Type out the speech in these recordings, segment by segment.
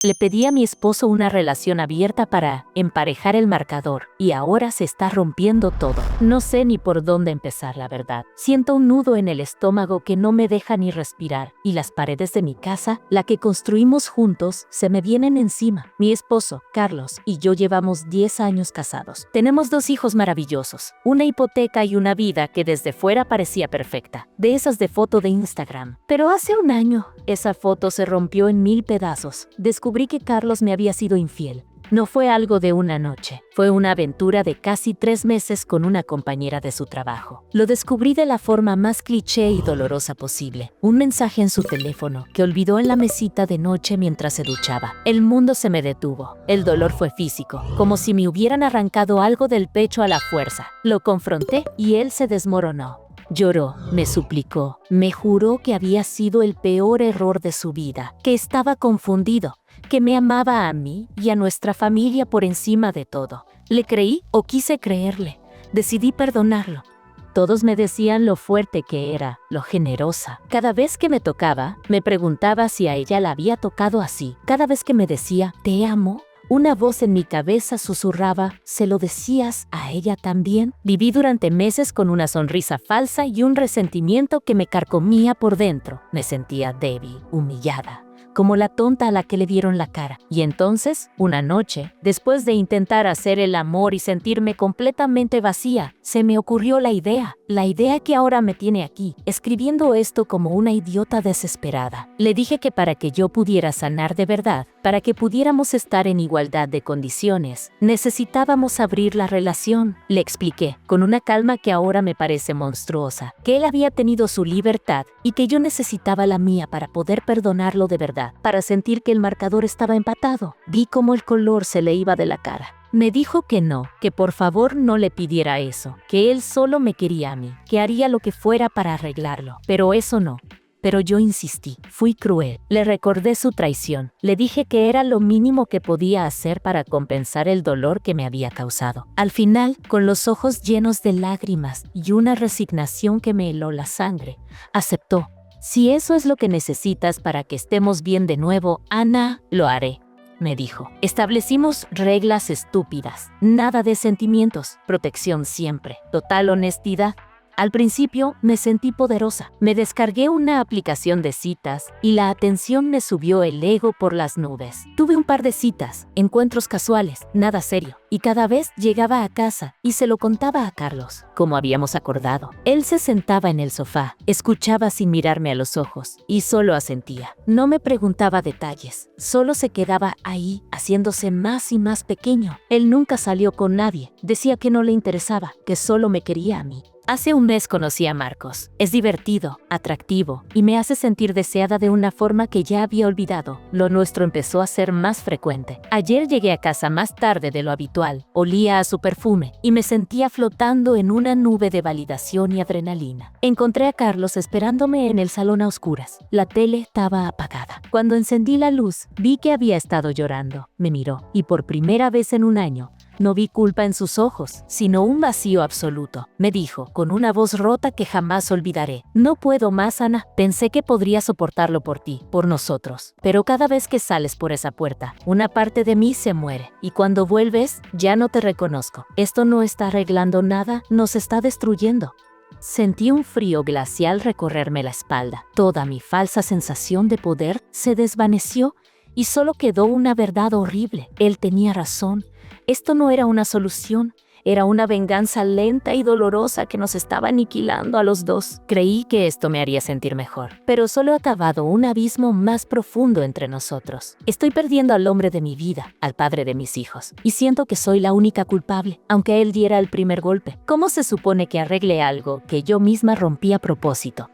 Le pedí a mi esposo una relación abierta para emparejar el marcador y ahora se está rompiendo todo. No sé ni por dónde empezar, la verdad. Siento un nudo en el estómago que no me deja ni respirar y las paredes de mi casa, la que construimos juntos, se me vienen encima. Mi esposo, Carlos, y yo llevamos 10 años casados. Tenemos 2 hijos maravillosos, una hipoteca y una vida que desde fuera parecía perfecta, de esas de foto de Instagram. Pero hace un año, esa foto se rompió en 1000 pedazos. Descubrí que Carlos me había sido infiel. No fue algo de una noche, fue una aventura de casi 3 meses con una compañera de su trabajo. Lo descubrí de la forma más cliché y dolorosa posible. Un mensaje en su teléfono que olvidó en la mesita de noche mientras se duchaba. El mundo se me detuvo. El dolor fue físico, como si me hubieran arrancado algo del pecho a la fuerza. Lo confronté y él se desmoronó. Lloró, me suplicó, me juró que había sido el peor error de su vida, que estaba confundido, que me amaba a mí y a nuestra familia por encima de todo. ¿Le creí o quise creerle? Decidí perdonarlo. Todos me decían lo fuerte que era, lo generosa. Cada vez que me tocaba, me preguntaba si a ella la había tocado así. Cada vez que me decía, te amo, una voz en mi cabeza susurraba, ¿se lo decías a ella también? Viví durante meses con una sonrisa falsa y un resentimiento que me carcomía por dentro. Me sentía débil, humillada, como la tonta a la que le dieron la cara. Y entonces, una noche, después de intentar hacer el amor y sentirme completamente vacía, se me ocurrió la idea que ahora me tiene aquí, escribiendo esto como una idiota desesperada. Le dije que para que yo pudiera sanar de verdad, para que pudiéramos estar en igualdad de condiciones, necesitábamos abrir la relación. Le expliqué, con una calma que ahora me parece monstruosa, que él había tenido su libertad y que yo necesitaba la mía para poder perdonarlo de verdad, para sentir que el marcador estaba empatado. Vi cómo el color se le iba de la cara. Me dijo que no, que por favor no le pidiera eso, que él solo me quería a mí, que haría lo que fuera para arreglarlo. Pero eso no. Pero yo insistí, fui cruel. Le recordé su traición. Le dije que era lo mínimo que podía hacer para compensar el dolor que me había causado. Al final, con los ojos llenos de lágrimas y una resignación que me heló la sangre, aceptó. Si eso es lo que necesitas para que estemos bien de nuevo, Ana, lo haré, me dijo. Establecimos reglas estúpidas, nada de sentimientos, protección siempre, total honestidad. Al principio me sentí poderosa. Me descargué una aplicación de citas y la atención me subió el ego por las nubes. Tuve un par de citas, encuentros casuales, nada serio. Y cada vez llegaba a casa y se lo contaba a Carlos, como habíamos acordado. Él se sentaba en el sofá, escuchaba sin mirarme a los ojos y solo asentía. No me preguntaba detalles, solo se quedaba ahí, haciéndose más y más pequeño. Él nunca salió con nadie, decía que no le interesaba, que solo me quería a mí. Hace un mes conocí a Marcos. Es divertido, atractivo y me hace sentir deseada de una forma que ya había olvidado. Lo nuestro empezó a ser más frecuente. Ayer llegué a casa más tarde de lo habitual. Olía a su perfume y me sentía flotando en una nube de validación y adrenalina. Encontré a Carlos esperándome en el salón a oscuras. La tele estaba apagada. Cuando encendí la luz, vi que había estado llorando. Me miró y por primera vez en un año, no vi culpa en sus ojos, sino un vacío absoluto. Me dijo, con una voz rota que jamás olvidaré. No puedo más, Ana. Pensé que podría soportarlo por ti, por nosotros. Pero cada vez que sales por esa puerta, una parte de mí se muere. Y cuando vuelves, ya no te reconozco. Esto no está arreglando nada, nos está destruyendo. Sentí un frío glacial recorrerme la espalda. Toda mi falsa sensación de poder se desvaneció y solo quedó una verdad horrible. Él tenía razón. Esto no era una solución, era una venganza lenta y dolorosa que nos estaba aniquilando a los dos. Creí que esto me haría sentir mejor, pero solo ha cavado un abismo más profundo entre nosotros. Estoy perdiendo al hombre de mi vida, al padre de mis hijos, y siento que soy la única culpable, aunque él diera el primer golpe. ¿Cómo se supone que arregle algo que yo misma rompí a propósito?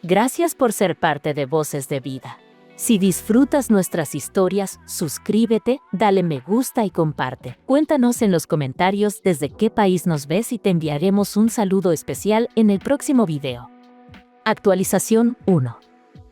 Gracias por ser parte de Voces de Vida. Si disfrutas nuestras historias, suscríbete, dale me gusta y comparte. Cuéntanos en los comentarios desde qué país nos ves y te enviaremos un saludo especial en el próximo video. Actualización 1.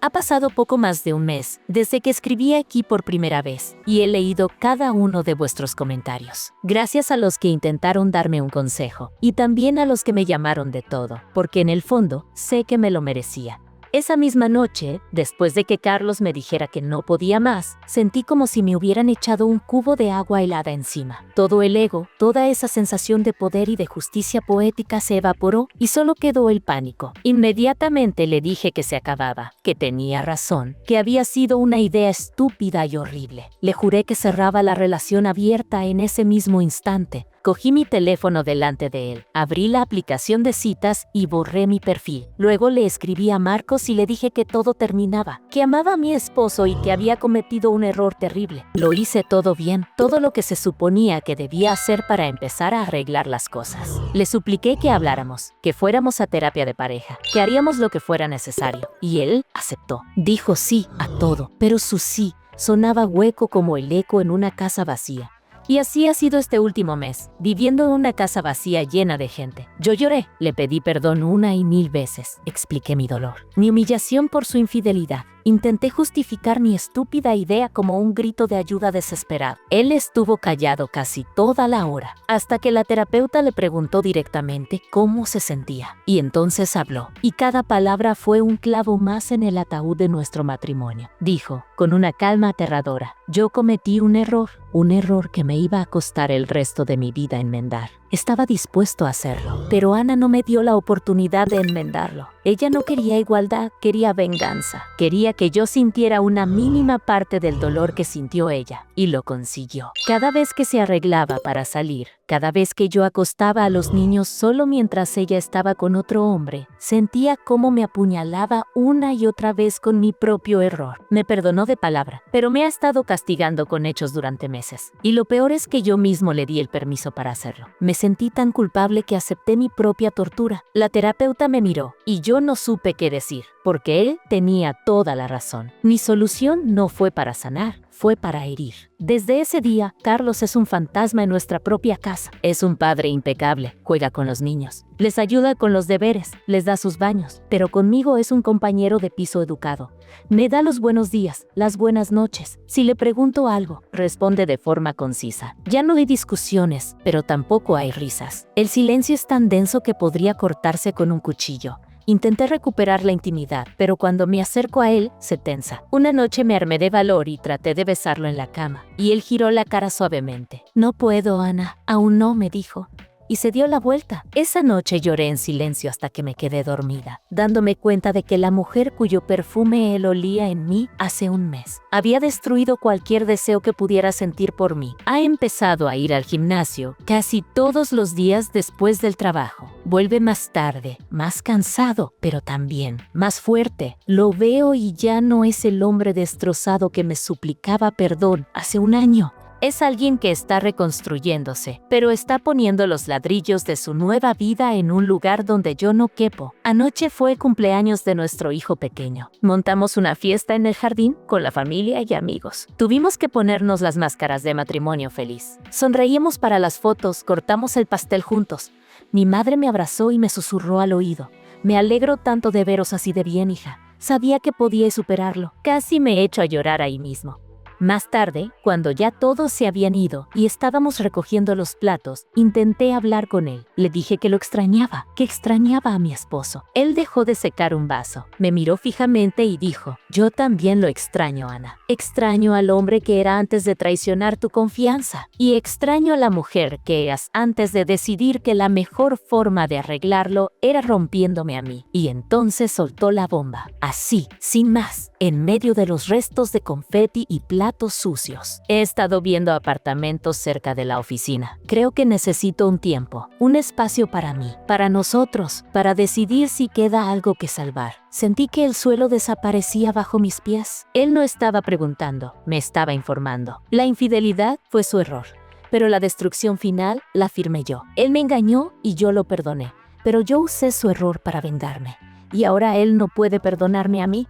Ha pasado poco más de un mes desde que escribí aquí por primera vez y he leído cada uno de vuestros comentarios. Gracias a los que intentaron darme un consejo y también a los que me llamaron de todo, porque en el fondo sé que me lo merecía. Esa misma noche, después de que Carlos me dijera que no podía más, sentí como si me hubieran echado un cubo de agua helada encima. Todo el ego, toda esa sensación de poder y de justicia poética se evaporó y solo quedó el pánico. Inmediatamente le dije que se acababa, que tenía razón, que había sido una idea estúpida y horrible. Le juré que cerraba la relación abierta en ese mismo instante. Cogí mi teléfono delante de él, abrí la aplicación de citas y borré mi perfil. Luego le escribí a Marcos y le dije que todo terminaba, que amaba a mi esposo y que había cometido un error terrible. Lo hice todo bien, todo lo que se suponía que debía hacer para empezar a arreglar las cosas. Le supliqué que habláramos, que fuéramos a terapia de pareja, que haríamos lo que fuera necesario. Y él aceptó. Dijo sí a todo, pero su sí sonaba hueco como el eco en una casa vacía. Y así ha sido este último mes, viviendo en una casa vacía llena de gente. Yo lloré, le pedí perdón 1,000 veces, expliqué mi dolor, mi humillación por su infidelidad. Intenté justificar mi estúpida idea como un grito de ayuda desesperado. Él estuvo callado casi toda la hora, hasta que la terapeuta le preguntó directamente cómo se sentía. Y entonces habló, y cada palabra fue un clavo más en el ataúd de nuestro matrimonio. Dijo, con una calma aterradora, yo cometí un error que me iba a costar el resto de mi vida enmendar. Estaba dispuesto a hacerlo, pero Ana no me dio la oportunidad de enmendarlo. Ella no quería igualdad, quería venganza. Quería que yo sintiera una mínima parte del dolor que sintió ella, y lo consiguió. Cada vez que se arreglaba para salir, cada vez que yo acostaba a los niños solo mientras ella estaba con otro hombre, sentía cómo me apuñalaba una y otra vez con mi propio error. Me perdonó de palabra, pero me ha estado castigando con hechos durante meses. Y lo peor es que yo mismo le di el permiso para hacerlo. Me sentí tan culpable que acepté mi propia tortura. La terapeuta me miró y yo no supe qué decir, porque él tenía toda la razón. Mi solución no fue para sanar, fue para herir. Desde ese día, Carlos es un fantasma en nuestra propia casa. Es un padre impecable, juega con los niños, les ayuda con los deberes, les da sus baños, pero conmigo es un compañero de piso educado. Me da los buenos días, las buenas noches. Si le pregunto algo, responde de forma concisa. Ya no hay discusiones, pero tampoco hay risas. El silencio es tan denso que podría cortarse con un cuchillo. Intenté recuperar la intimidad, pero cuando me acerco a él, se tensa. Una noche me armé de valor y traté de besarlo en la cama, y él giró la cara suavemente. No puedo, Ana. Aún no, me dijo. Y se dio la vuelta. Esa noche lloré en silencio hasta que me quedé dormida, dándome cuenta de que la mujer cuyo perfume él olía en mí hace un mes había destruido cualquier deseo que pudiera sentir por mí. Ha empezado a ir al gimnasio casi todos los días después del trabajo. Vuelve más tarde, más cansado, pero también más fuerte. Lo veo y ya no es el hombre destrozado que me suplicaba perdón hace un año. Es alguien que está reconstruyéndose, pero está poniendo los ladrillos de su nueva vida en un lugar donde yo no quepo. Anoche fue el cumpleaños de nuestro hijo pequeño. Montamos una fiesta en el jardín con la familia y amigos. Tuvimos que ponernos las máscaras de matrimonio feliz. Sonreímos para las fotos, cortamos el pastel juntos. Mi madre me abrazó y me susurró al oído. Me alegro tanto de veros así de bien, hija. Sabía que podíais superarlo. Casi me echo a llorar ahí mismo. Más tarde, cuando ya todos se habían ido y estábamos recogiendo los platos, intenté hablar con él. Le dije que lo extrañaba, que extrañaba a mi esposo. Él dejó de secar un vaso, me miró fijamente y dijo, yo también lo extraño, Ana. Extraño al hombre que era antes de traicionar tu confianza y extraño a la mujer que eras antes de decidir que la mejor forma de arreglarlo era rompiéndome a mí. Y entonces soltó la bomba, así, sin más, en medio de los restos de confeti y platos sucios. He estado viendo apartamentos cerca de la oficina. Creo que necesito un tiempo, un espacio para mí, para nosotros, para decidir si queda algo que salvar. Sentí que el suelo desaparecía bajo mis pies. Él no estaba preguntando, me estaba informando. La infidelidad fue su error, pero la destrucción final la firmé yo. Él me engañó y yo lo perdoné, pero yo usé su error para vengarme. Y ahora él no puede perdonarme a mí.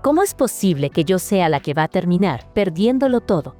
¿Cómo es posible que yo sea la que va a terminar perdiéndolo todo?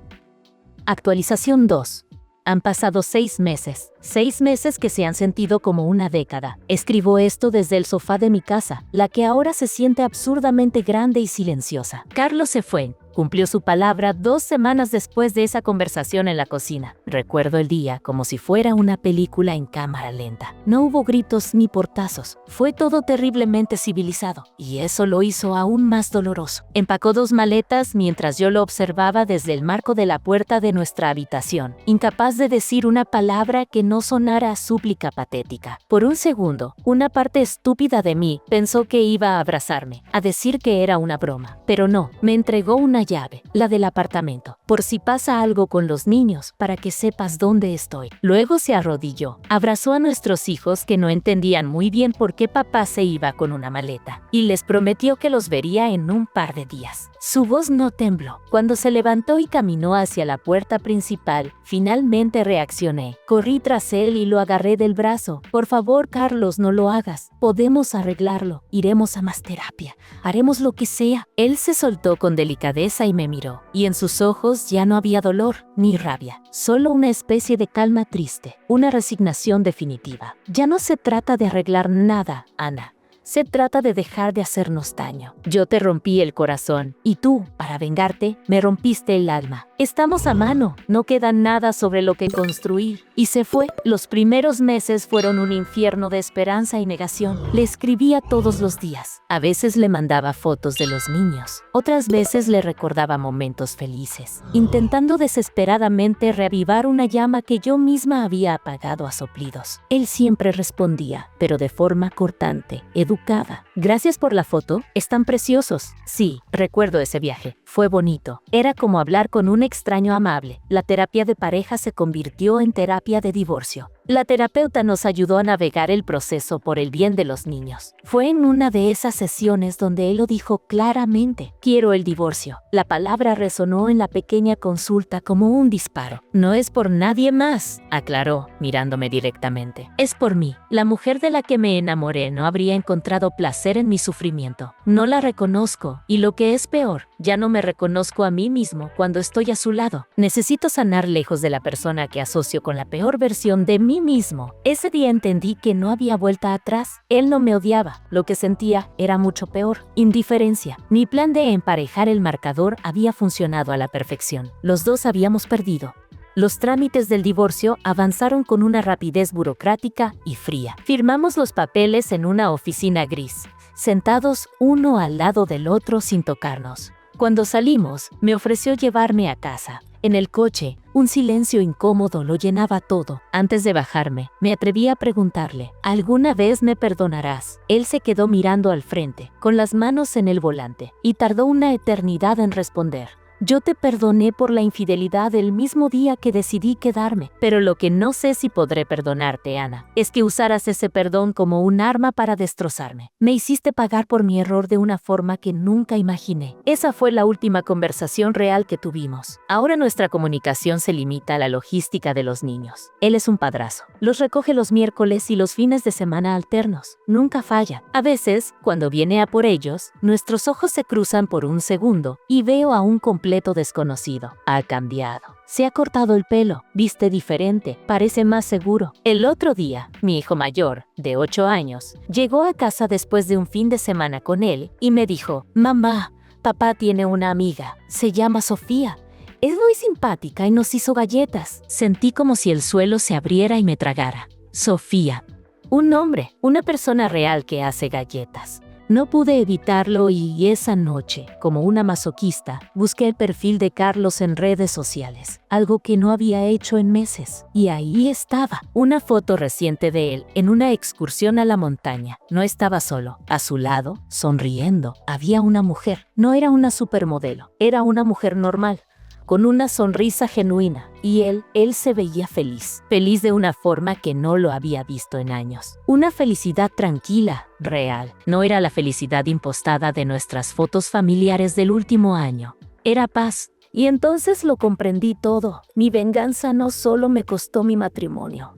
Actualización 2. Han pasado 6 meses. 6 meses que se han sentido como una década. Escribo esto desde el sofá de mi casa, la que ahora se siente absurdamente grande y silenciosa. Carlos se fue Cumplió su palabra 2 semanas después de esa conversación en la cocina. Recuerdo el día como si fuera una película en cámara lenta. No hubo gritos ni portazos. Fue todo terriblemente civilizado. Y eso lo hizo aún más doloroso. Empacó 2 maletas mientras yo lo observaba desde el marco de la puerta de nuestra habitación, incapaz de decir una palabra que no sonara a súplica patética. Por un segundo, una parte estúpida de mí pensó que iba a abrazarme, a decir que era una broma. Pero no, me entregó una llave, la del apartamento, por si pasa algo con los niños, para que sepas dónde estoy. Luego se arrodilló, abrazó a nuestros hijos que no entendían muy bien por qué papá se iba con una maleta, y les prometió que los vería en un par de días. Su voz no tembló. Cuando se levantó y caminó hacia la puerta principal, finalmente reaccioné. Corrí tras él y lo agarré del brazo. Por favor, Carlos, no lo hagas. Podemos arreglarlo. Iremos a más terapia. Haremos lo que sea. Él se soltó con delicadeza y me miró. Y en sus ojos ya no había dolor ni rabia. Solo una especie de calma triste. Una resignación definitiva. Ya no se trata de arreglar nada, Ana. Se trata de dejar de hacernos daño. Yo te rompí el corazón y tú, para vengarte, me rompiste el alma. Estamos a mano, no queda nada sobre lo que construir. Y se fue. Los primeros meses fueron un infierno de esperanza y negación. Le escribía todos los días. A veces le mandaba fotos de los niños. Otras veces le recordaba momentos felices, intentando desesperadamente reavivar una llama que yo misma había apagado a soplidos. Él siempre respondía, pero de forma cortante, educada. Gracias por la foto, están preciosos. Sí, recuerdo ese viaje. Fue bonito. Era como hablar con un extraño amable. La terapia de pareja se convirtió en terapia de divorcio. La terapeuta nos ayudó a navegar el proceso por el bien de los niños. Fue en una de esas sesiones donde él lo dijo claramente: quiero el divorcio. La palabra resonó en la pequeña consulta como un disparo. No es por nadie más, aclaró, mirándome directamente. Es por mí. La mujer de la que me enamoré no habría encontrado placer en mi sufrimiento. No la reconozco y lo que es peor, ya no me reconozco a mí mismo cuando estoy a su lado. Necesito sanar lejos de la persona que asocio con la peor versión de mí mismo. Ese día entendí que no había vuelta atrás. Él no me odiaba. Lo que sentía era mucho peor: indiferencia. Mi plan de emparejar el marcador había funcionado a la perfección. Los dos habíamos perdido. Los trámites del divorcio avanzaron con una rapidez burocrática y fría. Firmamos los papeles en una oficina gris, sentados uno al lado del otro sin tocarnos. Cuando salimos, me ofreció llevarme a casa. En el coche, un silencio incómodo lo llenaba todo. Antes de bajarme, me atreví a preguntarle: ¿alguna vez me perdonarás? Él se quedó mirando al frente, con las manos en el volante, y tardó una eternidad en responder. Yo te perdoné por la infidelidad el mismo día que decidí quedarme, pero lo que no sé si podré perdonarte, Ana, es que usaras ese perdón como un arma para destrozarme. Me hiciste pagar por mi error de una forma que nunca imaginé. Esa fue la última conversación real que tuvimos. Ahora nuestra comunicación se limita a la logística de los niños. Él es un padrazo. Los recoge los miércoles y los fines de semana alternos. Nunca falla. A veces, cuando viene a por ellos, nuestros ojos se cruzan por un segundo y veo a un completo desconocido. Ha cambiado. Se ha cortado el pelo, viste diferente, parece más seguro. El otro día, mi hijo mayor, de 8 años, llegó a casa después de un fin de semana con él y me dijo: mamá, papá tiene una amiga, se llama Sofía. Es muy simpática y nos hizo galletas. Sentí como si el suelo se abriera y me tragara. Sofía. Un nombre, una persona real que hace galletas. No pude evitarlo y esa noche, como una masoquista, busqué el perfil de Carlos en redes sociales, algo que no había hecho en meses. Y ahí estaba, una foto reciente de él en una excursión a la montaña. No estaba solo. A su lado, sonriendo, había una mujer. No era una supermodelo, era una mujer normal, con una sonrisa genuina, y él se veía feliz de una forma que no lo había visto en años. Una felicidad tranquila, real. No era la felicidad impostada de nuestras fotos familiares del último año. Era paz. Y entonces lo comprendí todo. Mi venganza no solo me costó mi matrimonio.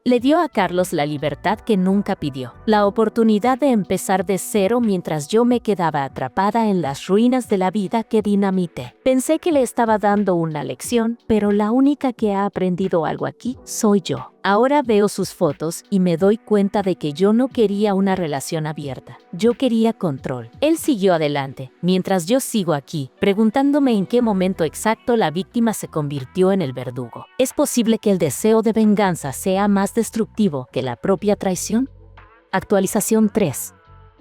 Le dio a Carlos la libertad que nunca pidió, la oportunidad de empezar de cero mientras yo me quedaba atrapada en las ruinas de la vida que dinamité. Pensé que le estaba dando una lección, pero la única que ha aprendido algo aquí soy yo. Ahora veo sus fotos y me doy cuenta de que yo no quería una relación abierta. Yo quería control. Él siguió adelante, mientras yo sigo aquí, preguntándome en qué momento exacto la víctima se convirtió en el verdugo. ¿Es posible que el deseo de venganza sea más destructivo que la propia traición? Actualización 3.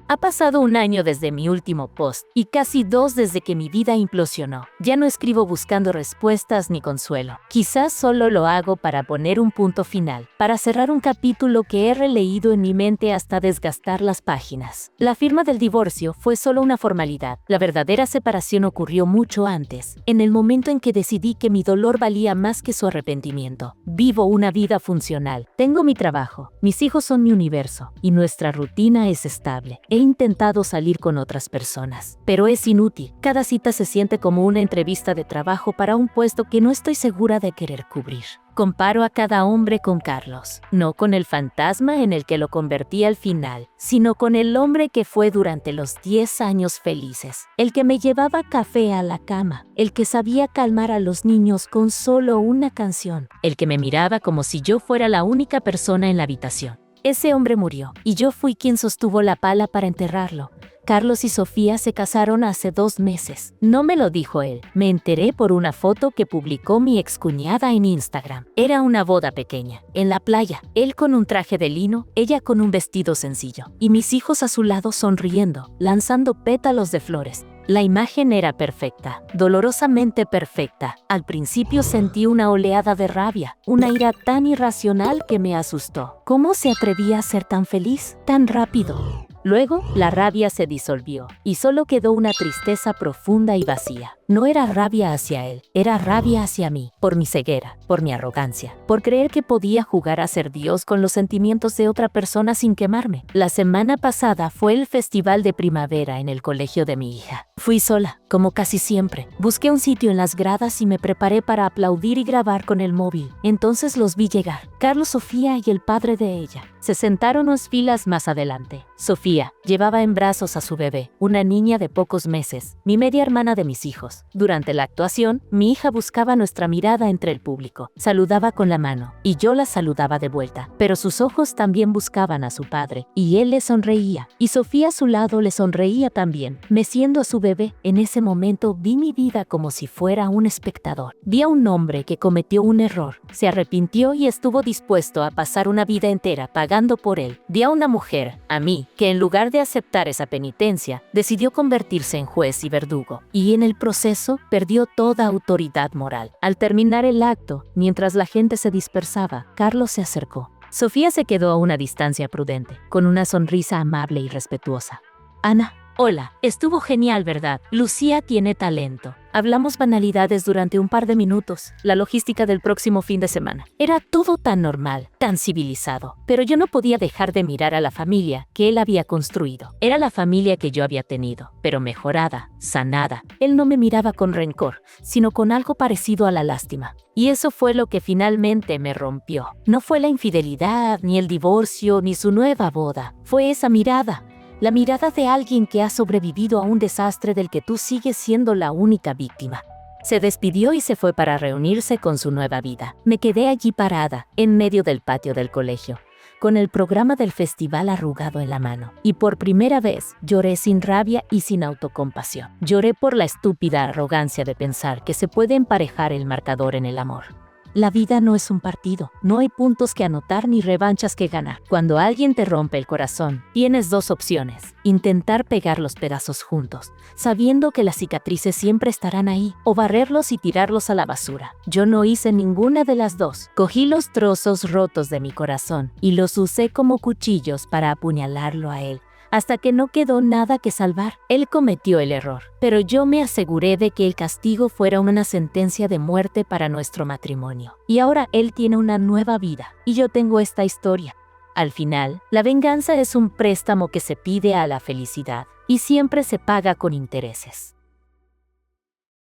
Ha pasado un año desde mi último post y casi 2 desde que mi vida implosionó. Ya no escribo buscando respuestas ni consuelo. Quizás solo lo hago para poner un punto final, para cerrar un capítulo que he releído en mi mente hasta desgastar las páginas. La firma del divorcio fue solo una formalidad. La verdadera separación ocurrió mucho antes, en el momento en que decidí que mi dolor valía más que su arrepentimiento. Vivo una vida funcional. Tengo mi trabajo, mis hijos son mi universo y nuestra rutina es estable. He intentado salir con otras personas, pero es inútil. Cada cita se siente como una entrevista de trabajo para un puesto que no estoy segura de querer cubrir. Comparo a cada hombre con Carlos, no con el fantasma en el que lo convertí al final, sino con el hombre que fue durante los 10 años felices, el que me llevaba café a la cama, el que sabía calmar a los niños con solo una canción, el que me miraba como si yo fuera la única persona en la habitación. Ese hombre murió, y yo fui quien sostuvo la pala para enterrarlo. Carlos y Sofía se casaron hace 2 meses. No me lo dijo él. Me enteré por una foto que publicó mi excuñada en Instagram. Era una boda pequeña, en la playa. Él con un traje de lino, ella con un vestido sencillo. Y mis hijos a su lado sonriendo, lanzando pétalos de flores. La imagen era perfecta, dolorosamente perfecta. Al principio sentí una oleada de rabia, una ira tan irracional que me asustó. ¿Cómo se atrevía a ser tan feliz, tan rápido? Luego, la rabia se disolvió y solo quedó una tristeza profunda y vacía. No era rabia hacia él, era rabia hacia mí, por mi ceguera, por mi arrogancia, por creer que podía jugar a ser Dios con los sentimientos de otra persona sin quemarme. La semana pasada fue el festival de primavera en el colegio de mi hija. Fui sola, como casi siempre. Busqué un sitio en las gradas y me preparé para aplaudir y grabar con el móvil. Entonces los vi llegar, Carlos, Sofía y el padre de ella. Se sentaron unas filas más adelante. Sofía llevaba en brazos a su bebé, una niña de pocos meses, mi media hermana de mis hijos. Durante la actuación, mi hija buscaba nuestra mirada entre el público. Saludaba con la mano, y yo la saludaba de vuelta. Pero sus ojos también buscaban a su padre, y él le sonreía. Y Sofía a su lado le sonreía también, meciendo a su bebé. En ese momento vi mi vida como si fuera un espectador. Vi a un hombre que cometió un error, se arrepintió y estuvo dispuesto a pasar una vida entera pagando por él. Vi a una mujer, a mí, que en lugar de aceptar esa penitencia, decidió convertirse en juez y verdugo, y en el proceso perdió toda autoridad moral. Al terminar el acto, mientras la gente se dispersaba, Carlos se acercó. Sofía se quedó a una distancia prudente, con una sonrisa amable y respetuosa. Ana, hola, estuvo genial, ¿verdad? Lucía tiene talento. Hablamos banalidades durante un par de minutos, la logística del próximo fin de semana. Era todo tan normal, tan civilizado, pero yo no podía dejar de mirar a la familia que él había construido. Era la familia que yo había tenido, pero mejorada, sanada. Él no me miraba con rencor, sino con algo parecido a la lástima. Y eso fue lo que finalmente me rompió. No fue la infidelidad, ni el divorcio, ni su nueva boda. Fue esa mirada. La mirada de alguien que ha sobrevivido a un desastre del que tú sigues siendo la única víctima. Se despidió y se fue para reunirse con su nueva vida. Me quedé allí parada, en medio del patio del colegio, con el programa del festival arrugado en la mano. Y por primera vez lloré sin rabia y sin autocompasión. Lloré por la estúpida arrogancia de pensar que se puede emparejar el marcador en el amor. La vida no es un partido, no hay puntos que anotar ni revanchas que ganar. Cuando alguien te rompe el corazón, tienes 2 opciones: intentar pegar los pedazos juntos, sabiendo que las cicatrices siempre estarán ahí, o barrerlos y tirarlos a la basura. Yo no hice ninguna de las 2. Cogí los trozos rotos de mi corazón y los usé como cuchillos para apuñalarlo a él, hasta que no quedó nada que salvar. Él cometió el error, pero yo me aseguré de que el castigo fuera una sentencia de muerte para nuestro matrimonio. Y ahora él tiene una nueva vida, y yo tengo esta historia. Al final, la venganza es un préstamo que se pide a la felicidad, y siempre se paga con intereses.